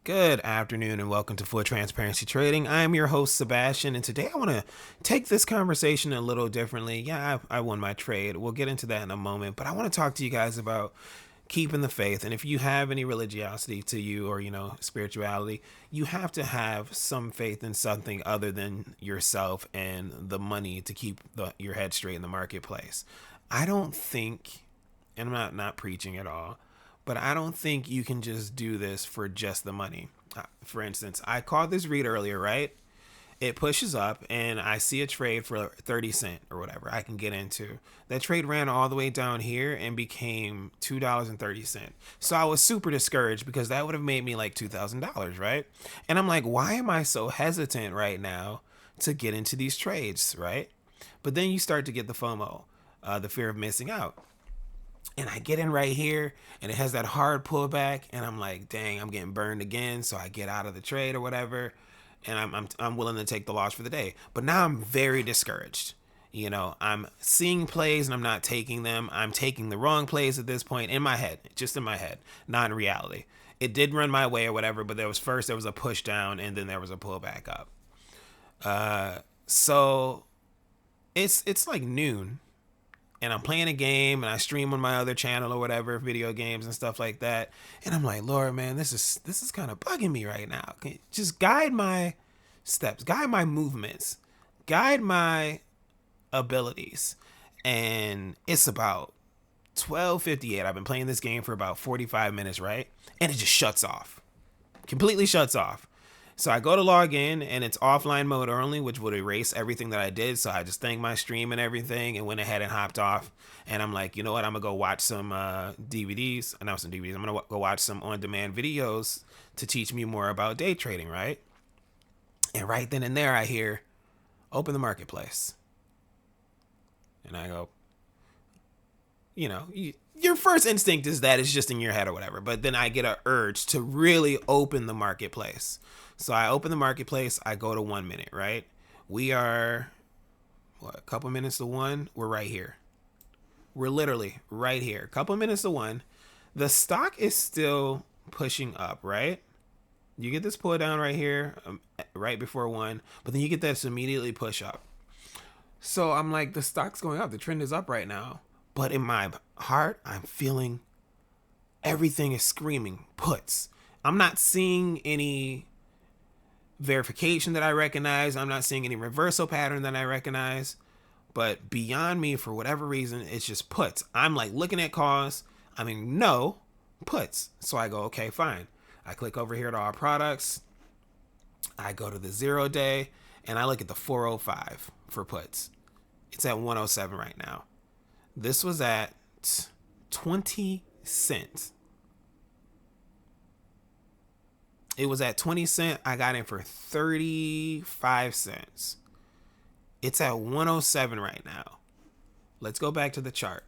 Good afternoon and welcome to Full Transparency Trading. I'm your host, Sebastian, and today I want to take this conversation a little differently. Yeah, I won my trade. We'll get into that in a moment, but I want to talk to you guys about keeping the faith. And if you have any religiosity to you or, spirituality, you have to have some faith in something other than yourself and the money to keep your head straight in the marketplace. I don't think, and I'm not preaching at all, but I don't think you can just do this for just the money. For instance, I called this read earlier, right? It pushes up and I see a trade for 30 cents or whatever I can get into. That trade ran all the way down here and became $2.30. So I was super discouraged because that would have made me like $2,000, right? And I'm like, why am I so hesitant right now to get into these trades, right? But then you start to get the FOMO, the fear of missing out. And I get in right here and it has that hard pullback and I'm like, dang, I'm getting burned again. So I get out of the trade or whatever. And I'm willing to take the loss for the day. But now I'm very discouraged. I'm seeing plays and I'm not taking them. I'm taking the wrong plays at this point in my head, just in my head, not in reality. It did run my way or whatever, but there was a push down and then there was a pullback up. So it's like noon and I'm playing a game and I stream on my other channel or whatever, video games and stuff like that. And I'm like, Lord, man, this is kind of bugging me right now. Can you just guide my steps, guide my movements, guide my abilities. And it's about 12:58. I've been playing this game for about 45 minutes, right? And it just shuts off. Completely shuts off. So I go to log in and it's offline mode only, which would erase everything that I did. So I just thanked my stream and everything and went ahead and hopped off. And I'm like, you know what? I'm going to go watch some DVDs. Not some DVDs. I'm going to go watch some on-demand videos to teach me more about day trading, right? And right then and there I hear, open the marketplace. And I go, your first instinct is that it's just in your head or whatever. But then I get an urge to really open the marketplace. So I open the marketplace. I go to 1 minute, right? We are, a couple minutes to one? We're right here. We're literally right here. A couple minutes to one. The stock is still pushing up, right? You get this pull down right here, right before one. But then you get this immediately push up. So I'm like, the stock's going up. The trend is up right now. But in my heart, I'm feeling everything is screaming puts. I'm not seeing any verification that I recognize. I'm not seeing any reversal pattern that I recognize. But beyond me, for whatever reason, it's just puts. I'm like looking at calls. No, puts. So I go, okay, fine. I click over here to our products. I go to the 0 day and I look at the 405 for puts. It's at 107 right now. This was at 20 cents. It was at 20 cents. I got in for 35 cents. It's at 107 right now. Let's go back to the chart.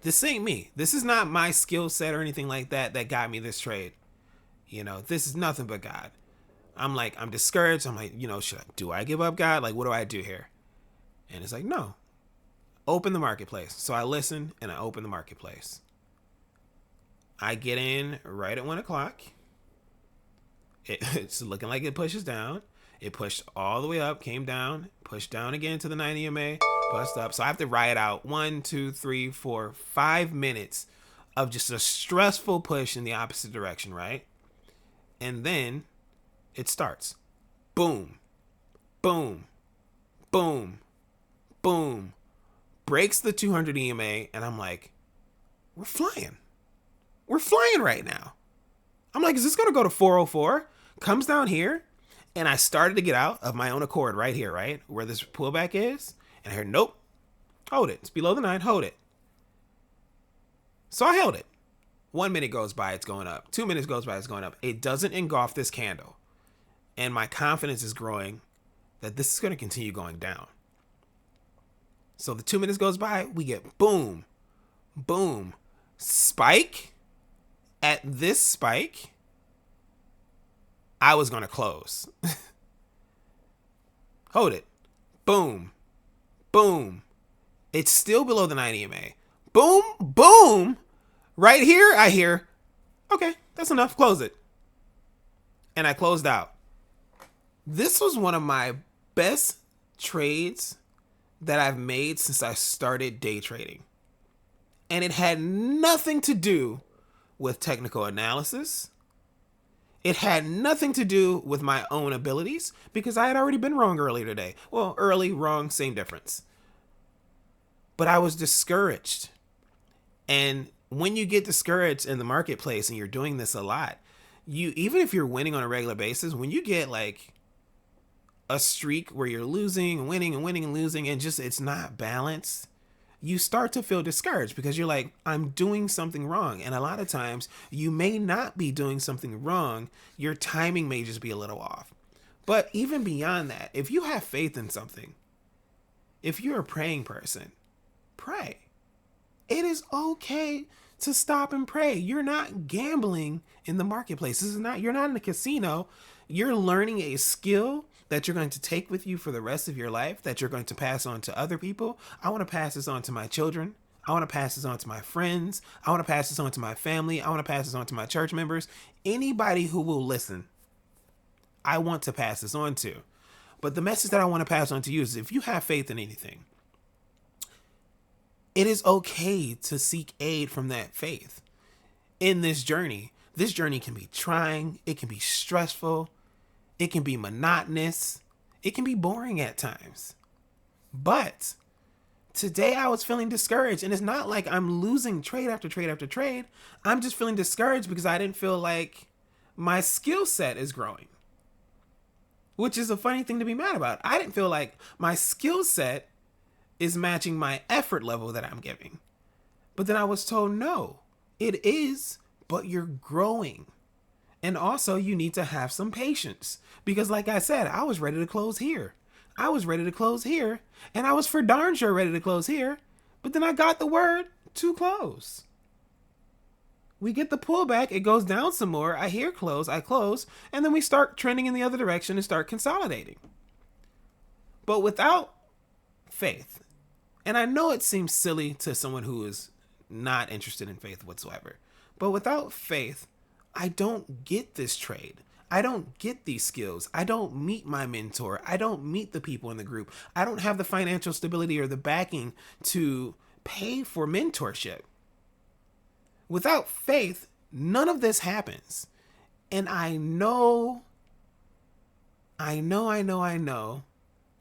This ain't me. This is not my skill set or anything like that got me this trade. This is nothing but God. I'm discouraged. I'm like, do I give up, God? Like, what do I do here? And it's like, no. Open the marketplace. So I listen and I open the marketplace. I get in right at 1 o'clock. It's looking like it pushes down. It pushed all the way up, came down, pushed down again to the 9 EMA, pushed up. So I have to ride out 1, 2, 3, 4, 5 minutes of just a stressful push in the opposite direction, right? And then it starts. Boom, boom, boom, boom. Breaks the 200 EMA, and I'm like, we're flying. We're flying right now. I'm like, is this going to go to 404? Comes down here, and I started to get out of my own accord right here, right? Where this pullback is. And I heard, nope, hold it. It's below the 9, hold it. So I held it. 1 minute goes by, it's going up. 2 minutes goes by, it's going up. It doesn't engulf this candle. And my confidence is growing that this is going to continue going down. So the 2 minutes goes by, we get boom, boom, spike. At this spike, I was going to close. Hold it. Boom, boom. It's still below the 9 EMA. Boom, boom. Right here, I hear, okay, that's enough, close it. and I closed out. This was one of my best trades that I've made since I started day trading. And it had nothing to do with technical analysis. It had nothing to do with my own abilities because I had already been wrong earlier today. Well, early, wrong, same difference. But I was discouraged. And when you get discouraged in the marketplace and you're doing this a lot, even if you're winning on a regular basis, when you get like a streak where you're losing and winning and winning and losing and just it's not balanced, you start to feel discouraged because you're like, I'm doing something wrong. And a lot of times you may not be doing something wrong. Your timing may just be a little off. But even beyond that, if you have faith in something, if you're a praying person, pray. It is okay to stop and pray. You're not gambling in the marketplace. You're not in a casino. You're learning a skill that you're going to take with you for the rest of your life, that you're going to pass on to other people. I want to pass this on to my children. I want to pass this on to my friends. I want to pass this on to my family. I want to pass this on to my church members. Anybody who will listen, I want to pass this on to. But the message that I want to pass on to you is if you have faith in anything, it is okay to seek aid from that faith in this journey. This journey can be trying. It can be stressful. It can be monotonous. It can be boring at times. But today I was feeling discouraged, and it's not like I'm losing trade after trade after trade. I'm just feeling discouraged because I didn't feel like my skill set is growing, which is a funny thing to be mad about. I didn't feel like my skill set is matching my effort level that I'm giving. But then I was told, no, it is, but you're growing. And also you need to have some patience because like I said, I was ready to close here. I was ready to close here and I was for darn sure ready to close here. But then I got the word to close. We get the pullback. It goes down some more. I hear close. I close. And then we start trending in the other direction and start consolidating. But without faith, and I know it seems silly to someone who is not interested in faith whatsoever, but without faith, I don't get this trade. I don't get these skills. I don't meet my mentor. I don't meet the people in the group. I don't have the financial stability or the backing to pay for mentorship. Without faith, none of this happens. And I know,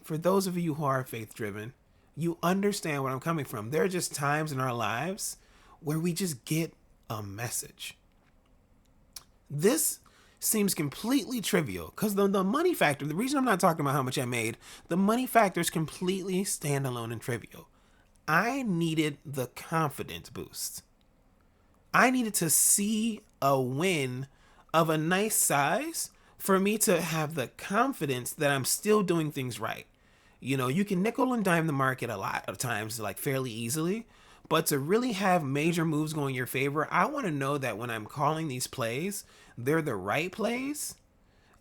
for those of you who are faith driven, you understand where I'm coming from. There are just times in our lives where we just get a message. This seems completely trivial because the money factor, the reason I'm not talking about how much I made, the money factor is completely standalone and trivial. I needed the confidence boost. I needed to see a win of a nice size for me to have the confidence that I'm still doing things right. You know, you can nickel and dime the market a lot of times, like fairly easily, but to really have major moves go in your favor, I want to know that when I'm calling these plays, they're the right plays.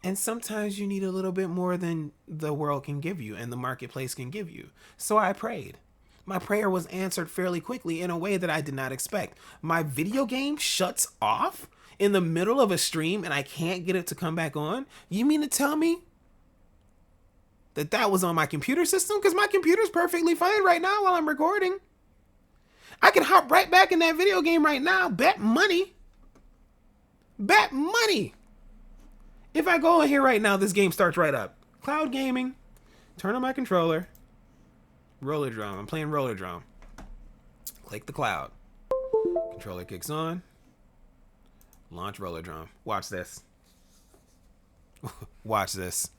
And sometimes you need a little bit more than the world can give you and the marketplace can give you. So I prayed. My prayer was answered fairly quickly in a way that I did not expect. My video game shuts off in the middle of a stream and I can't get it to come back on. You mean to tell me that was on my computer system? Because my computer's perfectly fine right now while I'm recording. I can hop right back in that video game right now. Bet money. Bet money. If I go in here right now, this game starts right up. Cloud gaming. Turn on my controller. Roller drum. I'm playing roller drum. Click the cloud. Controller kicks on. Launch roller drum. Watch this. Watch this.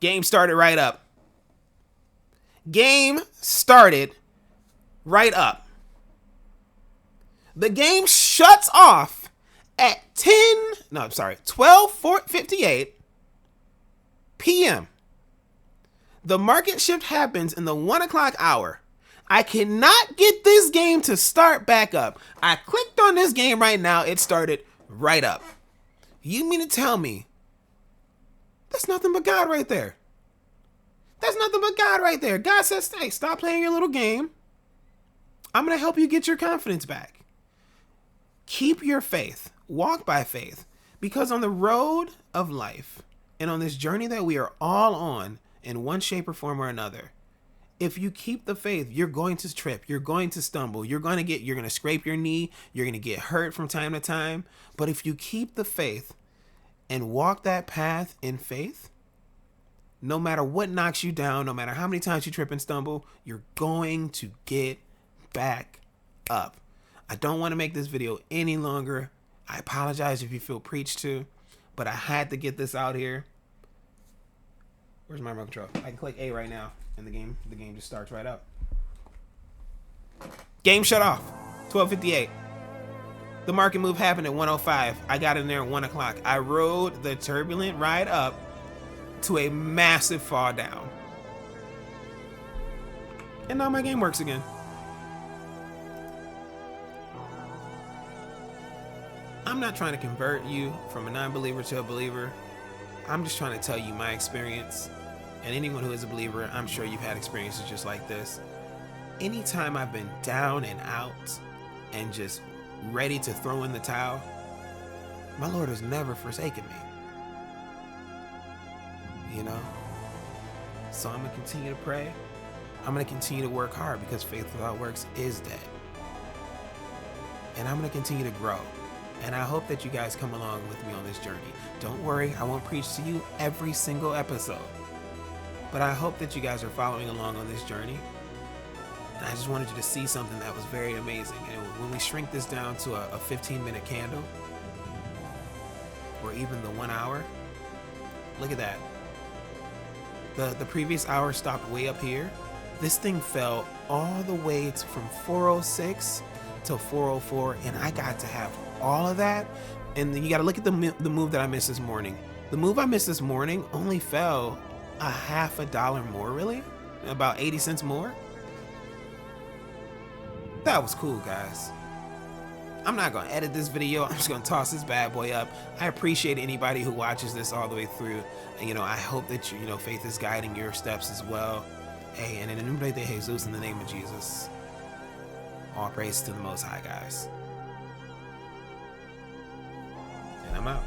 Game started right up. Game started right up. The game shuts off at 12:58 p.m. The market shift happens in the 1 o'clock hour. I cannot get this game to start back up. I clicked on this game right now. It started right up. You mean to tell me that's nothing but God right there? That's nothing but God right there. God says, hey, stop playing your little game. I'm going to help you get your confidence back. Keep your faith. Walk by faith. Because on the road of life and on this journey that we are all on in one shape or form or another, if you keep the faith, you're going to trip, you're going to stumble, you're going to scrape your knee, you're going to get hurt from time to time. But if you keep the faith and walk that path in faith, no matter what knocks you down, no matter how many times you trip and stumble, you're going to get back up. I don't want to make this video any longer. I apologize if you feel preached to, but I had to get this out here. Where's my remote control? I can click A right now, and the game just starts right up. Game shut off. 12:58. The market move happened at 1:05. I got in there at 1 o'clock. I rode the turbulent ride up to a massive fall down. And now my game works again. I'm not trying to convert you from a non-believer to a believer. I'm just trying to tell you my experience. And anyone who is a believer, I'm sure you've had experiences just like this. Anytime I've been down and out and just ready to throw in the towel, my Lord has never forsaken me. You know? So I'm going to continue to pray. I'm going to continue to work hard because faith without works is dead. And I'm going to continue to grow. And I hope that you guys come along with me on this journey. Don't worry, I won't preach to you every single episode. But I hope that you guys are following along on this journey. And I just wanted you to see something that was very amazing. And when we shrink this down to a 15-minute candle, or even the 1 hour, look at that. The previous hour stopped way up here. This thing fell all the way from 406 to 404, and I got to have all of that. And then you got to look at the move that I missed this morning. The move I missed this morning only fell $0.50 more, really? About 80 cents more? That was cool, guys. I'm not going to edit this video. I'm just going to toss this bad boy up. I appreciate anybody who watches this all the way through. And, I hope that, faith is guiding your steps as well. Hey, and in the nombre de Jesus, in the name of Jesus, all praise to the Most High, guys. And I'm out.